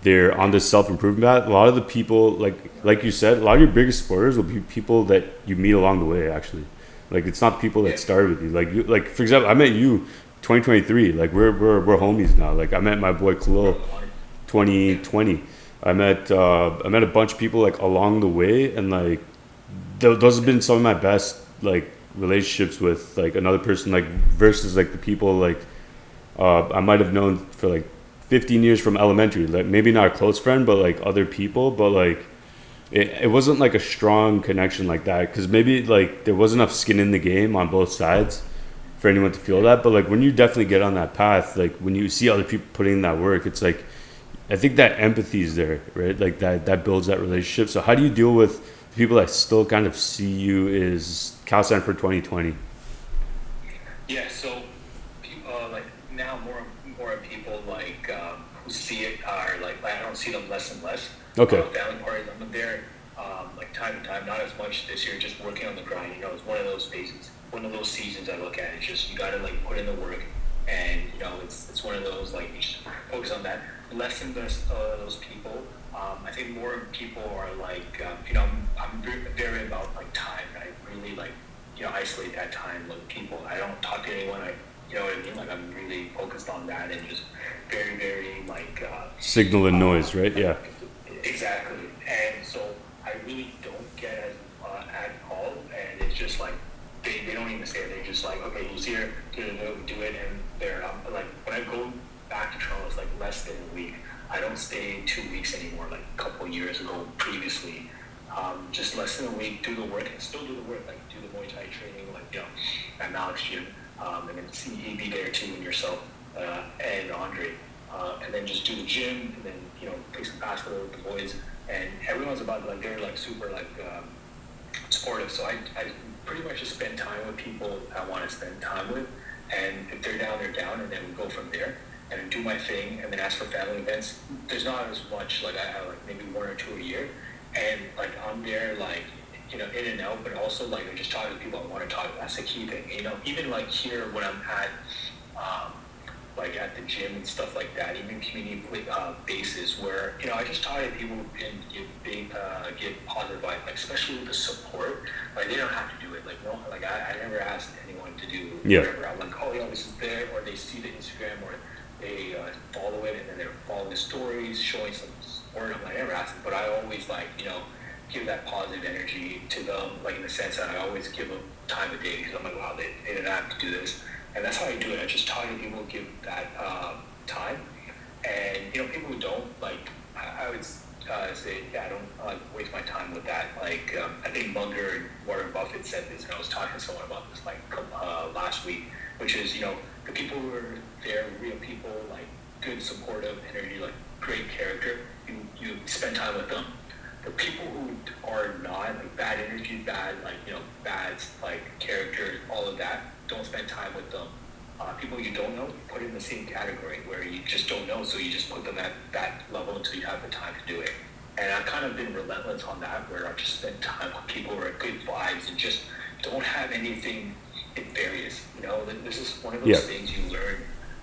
S1: they're on this self-improvement path. A lot of the people, like you said, a lot of your biggest supporters will be people that you meet along the way, actually. Like, it's not people that
S2: Yeah.
S1: started with you. Like, like for example, I met you 2023. Like, we're homies now. Like, I met my boy
S2: We're
S1: Khalil
S2: on the line. Yeah.
S1: 2020. I met a bunch of people like along the way, and like those have been some of my best like relationships with like another person, like versus like the people like I might have known for like 15 years from elementary, like maybe not a close friend, but like other people, but like it wasn't like a strong connection like that because maybe like there was enough skin in the game on both sides for anyone to feel that. But like when you definitely get on that path, like when you see other people putting in that work, it's like I think that empathy is there, right? Like that builds that relationship. So how do you deal with people that still kind of see you as Calsan for 2020?
S2: Yeah, so like now more people like who see it are like I don't see them less and less.
S1: Okay.
S2: Family parties, I'm there like time to time, not as much this year. Just working on the grind. You know, it's one of those phases, one of those seasons I look at. It's just you got to like put in the work, and you know it's one of those like you just focus on that. Less and less those people. I think more people are like you know I'm very about like time. I really like you know, isolate that time with people. I don't talk to anyone. You know what I mean? Like I'm really focused on that and just very, very like,
S1: Signal and noise, right? Yeah.
S2: exactly. And so I really don't get as at all. And it's just like they don't even say it. They're just like, okay, he's here, do it, and they're like when I go back to Toronto, it's like less than a week. I don't stay 2 weeks anymore. Like a couple of years ago, previously, just less than a week, do the work, and still do the work, like do the Muay Thai training, like you know, at Malik's gym, and then see he be there too, and yourself, and Andre, and then just do the gym, and then you know, play some basketball with the boys, and everyone's about like they're like super like supportive. So I pretty much just spend time with people I want to spend time with, and if they're down, and then we go from there. And then do my thing, and then ask for family events. There's not as much, like I have like maybe one or two a year, and like I'm there like you know in and out, but also like I'm just talking to people I want to talk to. That's the key thing, you know. Even like here when I'm at like at the gym and stuff like that, even community bases where you know I just talk to people and give positive vibe, like especially with the support. Like they don't have to do it. Like no, like I never asked anyone to do
S1: Yeah.
S2: whatever. I'm like, oh yeah, this is there, or they see the Instagram or they follow it and then they're following the stories, showing some support. I'm like, I never asked them, but I always like, you know, give that positive energy to them, like in the sense that I always give them time of day because I'm like, wow, they didn't have to do this. And that's how I do it. I just talk to people, give that time. And, you know, people who don't, like, I would say, yeah, I don't like waste my time with that. Like, I think Munger and Warren Buffett said this, and I was talking to someone about this, like, last week, which is, you know, the people who are there, real people, like good, supportive energy, like great character. You spend time with them. The people who are not like bad energy, bad like you know bad like character, all of that. Don't spend time with them. People you don't know, put in the same category where you just don't know, so you just put them at that level until you have the time to do it. And I've kind of been relentless on that, where I've just spent time with people who are good vibes and just don't have anything nefarious. You know, this is one of those things you learn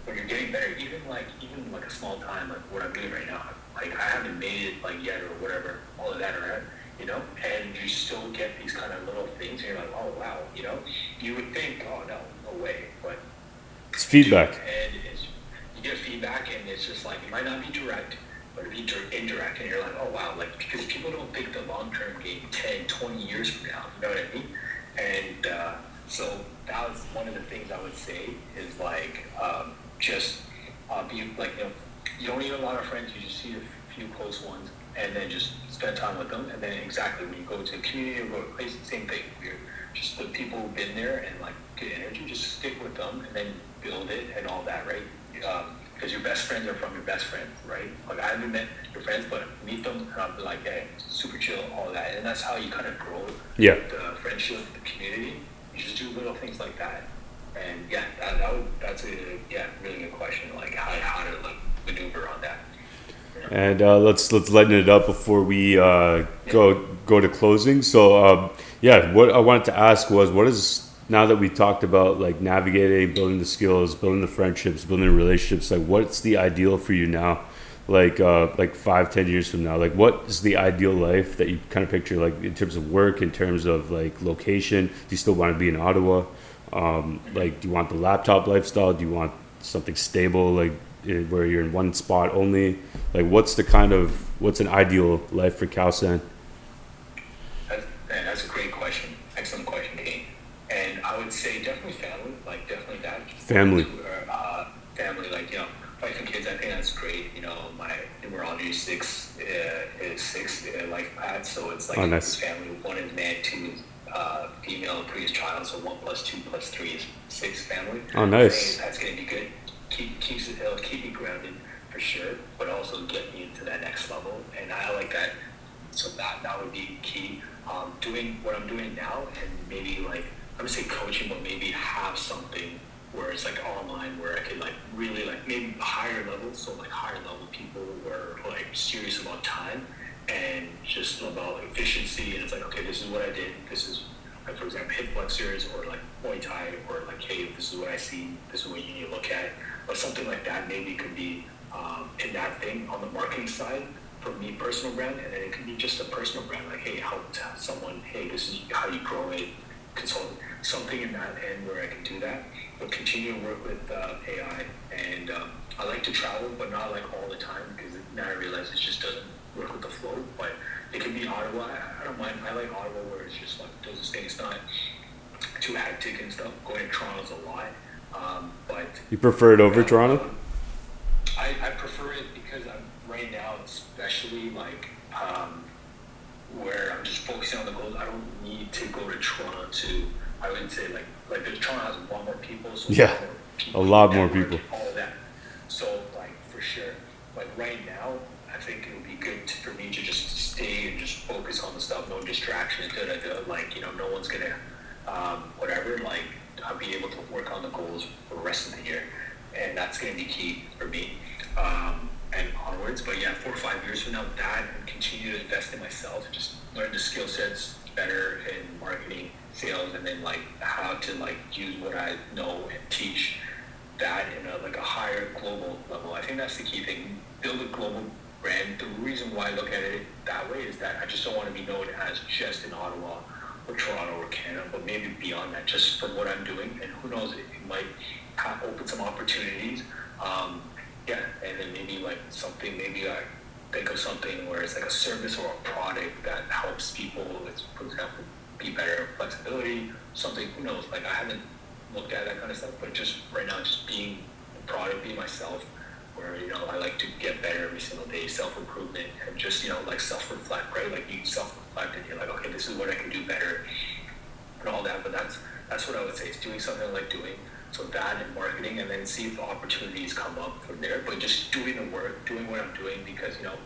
S2: when you're getting better. Even like a small time, like what I'm doing right now. Like I haven't made it like yet or whatever, all of that, right? You know, and you still get these kind of little things, and you're like, oh wow, you know, you would think, oh no, no way, but
S1: It's feedback.
S2: and you get feedback, and it's just like it might not be direct, but it'd be indirect, and you're like, oh wow, like because people don't think the long-term game 10, 20 years from now, you know what I mean? And so that was one of the things I would say is like just be like, you know, you don't need a lot of friends, you just need a few close ones, and then just spend time with them. And then exactly when you go to a community or go to a place, same thing. You're just the people who've been there and like good energy, just stick with them and then build it and all that, right? Because your best friends are from your best friends, right? Like I haven't met your friends, but meet them and I'll be like, hey, super chill, all that. And that's how you kind of grow the friendship, the community. You just do little things like that. And yeah, that's a really good question. Like how to like maneuver on that.
S1: And let's lighten it up before we go to closing. So what I wanted to ask was, what is, now that we talked about like navigating, building the skills, building the friendships, building the relationships, like what's the ideal for you now? Like 5-10 years from now, like what is the ideal life that you kind of picture, like in terms of work, in terms of like location? Do you still want to be in Ottawa? Like, do you want the laptop lifestyle? Do you want something stable, like where you're in one spot only? Like, what's an ideal life for Kowsan?
S2: That's a great question. Excellent question, Kane. And I would say definitely family, like definitely that.
S1: Family.
S2: Family, like, you know, wife and kids, I think that's great. You know, my numerology is six life path, so it's like
S1: nice.
S2: family. One is man, two is female, three is child, so 1 + 2 + 3 is 6 family.
S1: Oh, nice.
S2: That's going to be good. It'll keep me grounded for sure, but also get me into that next level. And I like that. So that would be key. Doing what I'm doing now, and maybe like I'm gonna say coaching, but maybe have something where it's like online, where I could like really like maybe higher level, so like higher level people who are like serious about time and just about efficiency. And it's like, okay, this is what I did. This is like, for example, hip flexors or like Muay Thai, or like, hey, this is what I see. This is what you need to look at, or something like that. Maybe it could be in that thing on the marketing side. For me, personal brand, and then it could be just a personal brand, like, hey, help someone, hey, this is how you grow it, consult, something in that end where I can do that, but continue to work with AI. And I like to travel, but not like all the time, because now I realize it just doesn't work with the flow. But it could be Ottawa. I don't mind. I like Ottawa, where it's just like does this thing. It's not too hectic and stuff. Going to Toronto's a lot, but
S1: You prefer it over Toronto?
S2: I prefer it because I'm right now, especially like where I'm just focusing on the goals. I don't need to go to Toronto I would say like the Toronto has a lot more people, so
S1: a lot more people,
S2: all of that. So like for sure, like right now, I think it would be good for me to just stay and just focus on the stuff, no distractions, like, you know, no one's gonna whatever, like I'll be able to work on the goals for the rest of the year, and that's gonna be key for me. And onwards, but yeah, 4 or 5 years from now, that, and continue to invest in myself, just learn the skill sets better in marketing, sales, and then like how to like use what I know and teach that in a higher global level. I think that's the key thing. Build a global brand. The reason why I look at it that way is that I just don't want to be known as just in Ottawa or Toronto or Canada, but maybe beyond that, just from what I'm doing. And who knows, it might open some opportunities. And then maybe like something, maybe I think of something where it's like a service or a product that helps people, for example, be better flexibility, something, who knows, like I haven't looked at that kind of stuff, but just right now, just being a product, being myself, where, you know, I like to get better every single day, self-improvement, and just, you know, like self-reflect, right? Like you self-reflect and you're like, okay, this is what I can do better and all that. But that's what I would say, is doing something I like doing. So that and marketing, and then see if opportunities come up from there. But just doing the work, doing what I'm doing, because, you know,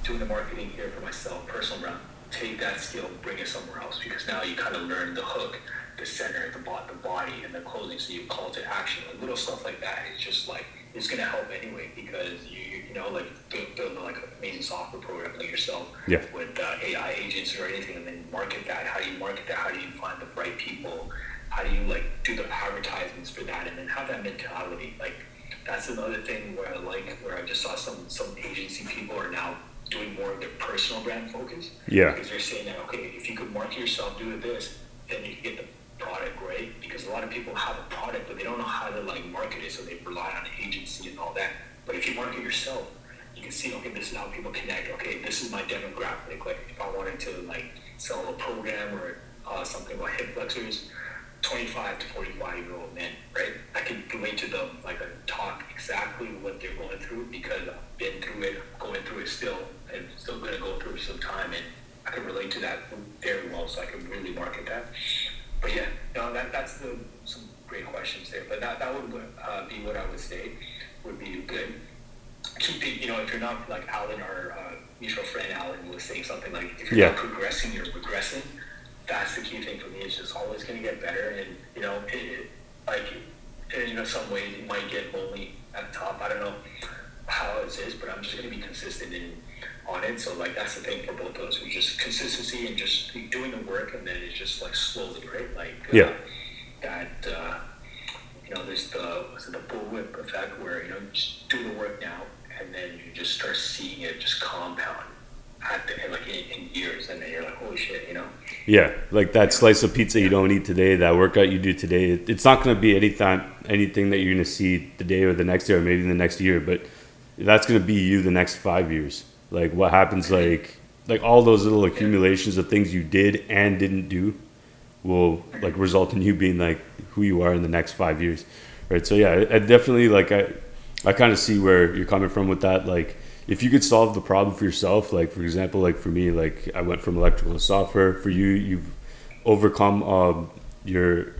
S2: doing the marketing here for myself, personal brand, take that skill, bring it somewhere else, because now you kind of learn the hook, the center, the body, and the closing. So you call to action, like little stuff like that. It's just like, is going to help anyway, because you know, like build like an amazing software program like yourself with AI agents or anything, and then market that. How do you market that? How do you find the right people? How do you like do the advertisements for that, and then have that mentality? Like that's another thing where I just saw some agency people are now doing more of their personal brand focus.
S1: Yeah.
S2: Because they're saying that, okay, if you could market yourself doing this, then you can get the product, right? Because a lot of people have a product, but they don't know how to like market it, so they rely on an agency and all that. But if you market yourself, you can see, okay, this is how people connect. Okay, this is my demographic. Like if I wanted to like sell a program or something about hip flexors, 25 to 45-year-old men, right? I can relate to them, like talk exactly what they're going through, because I've been through it, going through it still, and still going to go through it some time, and I can relate to that very well, so I can really market that. But yeah, no, that's some great questions there. But that would be what I would say would be good. Keeping, you know, if you're not like Alan, our mutual friend Alan was saying something like, if you're not progressing, you're regressing. That's the key thing for me. It's just always going to get better, and you know, like in, you know, some ways it might get lonely at the top. I don't know how it is, but I'm just going to be consistent on it. So like that's the thing for both of us. We just consistency and just doing the work, and then it's just like slowly, right? Like that. You know, there's the bullwhip effect where, you know, you just do the work now, and then you just start seeing it just compound in years, and then you're like, holy shit, you know.
S1: Yeah, like that slice of pizza you don't eat today, that workout you do today, it's not going to be anything that you're going to see the day or the next day or maybe the next year, but that's going to be you the next 5 years. Like what happens, like all those little accumulations of things you did and didn't do will like result in you being like who you are in the next 5 years, right? So yeah, I definitely like I kind of see where you're coming from with that. Like if you could solve the problem for yourself, like for example, like for me, like I went from electrical to software. For you, you've overcome your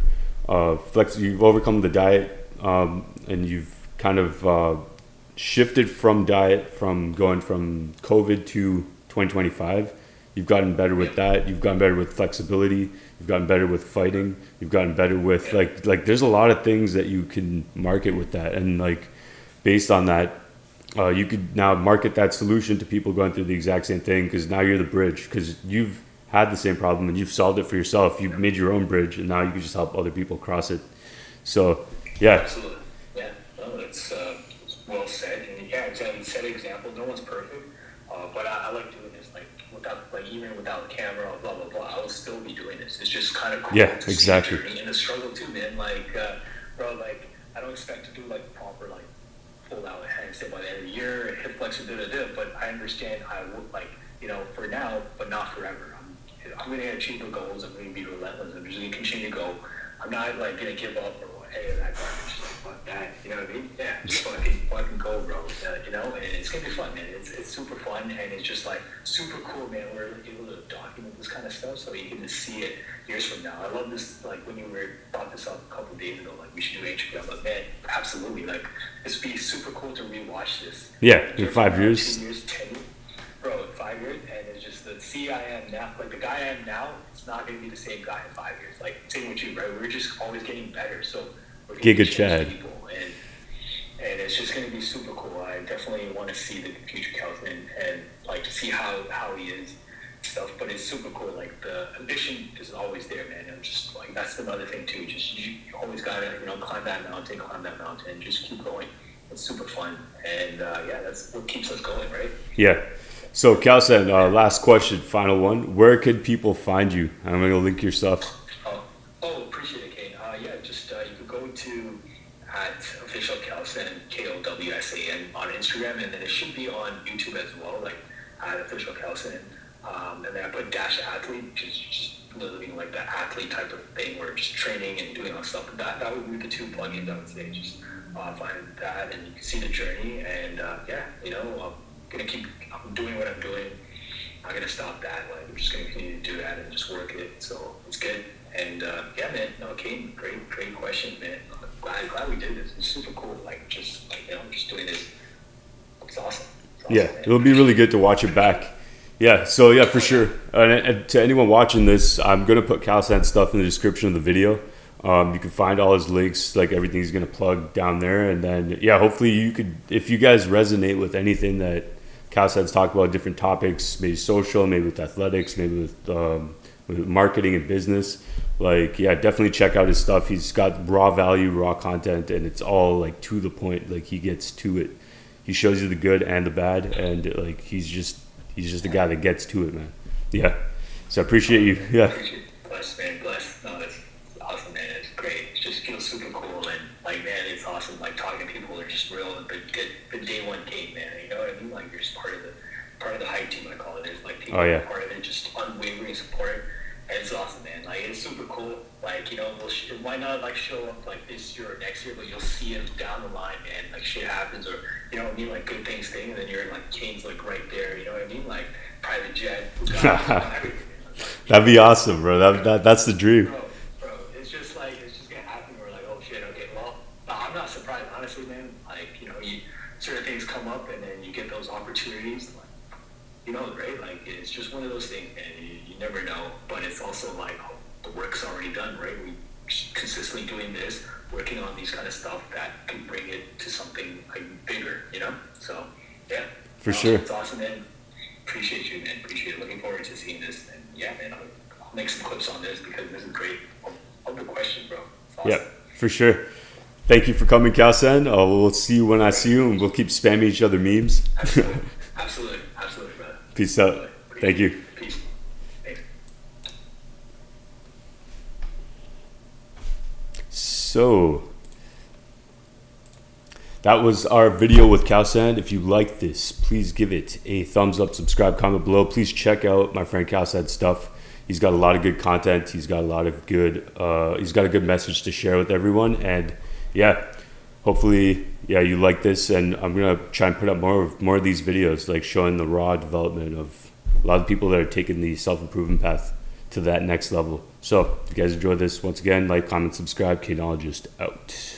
S1: you've overcome the diet, and you've kind of shifted from diet, from going from COVID to 2025. You've gotten better with that. You've gotten better with flexibility. You've gotten better with fighting. You've gotten better with like there's a lot of things that you can market with that, and like based on that, you could now market that solution to people going through the exact same thing, because now you're the bridge, because you've had the same problem and you've solved it for yourself. You've made your own bridge, and now you can just help other people cross it. So yeah,
S2: absolutely, yeah. No, it's well said, and yeah, exactly. Set an example. No one's perfect, but I like doing this. Even without the camera, blah blah blah, I will still be doing this. It's just kind of cool to
S1: exactly.
S2: See the journey and the struggle too, man. Like, bro, like I don't expect to do like proper like pull out a handstand by the end of the year, hip flexor, but I understand I would like, you know, for now, but not forever. I'm going to achieve the goals. I'm going to be relentless. I'm just going to continue to go. I'm not like going to give up or any of that garbage. Fuck that. You know what I mean? Yeah, just fucking go, bro. You know, and it's going to be fun, man. It's super fun, and it's just like super cool, man. We're able to document this kind of stuff, so you can just see it years from now. I love this. Like when you brought this up a couple of days ago, like we should do HQ. I'm like, man, absolutely. Like this would be super cool to rewatch this.
S1: Yeah, in 5 years.
S2: 2 years, 10 years. Bro, in 5 years, and it's just the I am now, like the guy I am now, it's not going to be the same guy in 5 years. Like, same with you, right? We're just always getting better, so we're going to change people, and it's just going to be super cool. I definitely want to see the future Kowsan and like to see how he is, stuff, but it's super cool. Like the ambition is always there, man. And just like, that's another thing too, just you always got to, you know, climb that mountain, and just keep going. It's super fun, and yeah, that's what keeps us going, right?
S1: Yeah. So Kowsan, last question, final one. Where could people find you? I'm going to link your stuff.
S2: Appreciate it, Kane. Yeah, just you could go to @official Kowsan, Kowsan on Instagram, and then it should be on YouTube as well, like @official Kowsan. And then I put _athlete, which is just living like that athlete type of thing, where just training and doing all stuff. That would be the two plugins I would say. Just find that, and you can see the journey. And yeah, you know, I'm doing what I'm doing. I'm gonna stop that. Like, I'm just gonna continue to do that and just work it. So it's good. And yeah, man. No, Kane, great question, man. Glad we did this. It's super cool. Like, just like, you know, just doing this. It's awesome.
S1: Yeah, it'll be really good to watch it back. Yeah, so yeah, for sure. And to anyone watching this, I'm gonna put Kowsan's stuff in the description of the video. You can find all his links, like everything he's gonna plug down there, and then yeah, hopefully you could, if you guys resonate with anything that Kowsan's talked about, different topics, maybe social, maybe with athletics, maybe with marketing and business. Like, yeah, definitely check out his stuff. He's got raw value, raw content, and it's all like to the point. Like, he gets to it. He shows you the good and the bad, and like he's just a guy that gets to it, man. Yeah. So I appreciate you. Yeah.
S2: Bless, man, bless. No, it's awesome, man. It's great. It just feels super cool, and like, man, it's awesome. Like, talking to people who are just real, the day one game, man. You know what I mean? Like, you're just part of the hype team, I call it. There's like people who are part of it, just unwavering support. And it's awesome, man. Like, it's super cool. Like, you know, why not like show up like this year or next year, but you'll see it down the line, man. Like, shit happens, or you know what I mean, like good things thing, and then you're like Kane's like right there. You know what I mean? Like private jet. Everything.
S1: That'd be awesome, bro. That's the dream.
S2: Bro, it's just gonna happen. We're like, oh shit, okay. Well, I'm not surprised, honestly, man. Like, you know, certain things come up, and then you get those opportunities. Like, you know, right? Like, it's just one of those things, and you never know. But it's also like, oh, the work's already done, right? We consistently doing this, working on these kind of stuff that can bring it to something like bigger, you know? So, yeah.
S1: For sure.
S2: It's awesome, man. Appreciate you, man. Appreciate it. Looking forward to seeing this. And yeah, man, I'll make some clips on this because this is great. Love the question, bro. Awesome.
S1: Yeah, for sure. Thank you for coming, Kowsan. We'll see you when I see you, and we'll keep spamming each other memes.
S2: Absolutely, brother.
S1: Peace out. Thank you.
S2: Peace. Thanks.
S1: So that was our video with Kowsan. If you like this, please give it a thumbs up, subscribe, comment below. Please check out my friend Kowsan's stuff. He's got a lot of good content. He's got a good message to share with everyone. And yeah, hopefully, yeah, you like this. And I'm gonna try and put up more of these videos, like showing the raw development of a lot of people that are taking the self-improvement path to that next level. So if you guys enjoyed this, once again, like, comment, subscribe. Kaneologist out.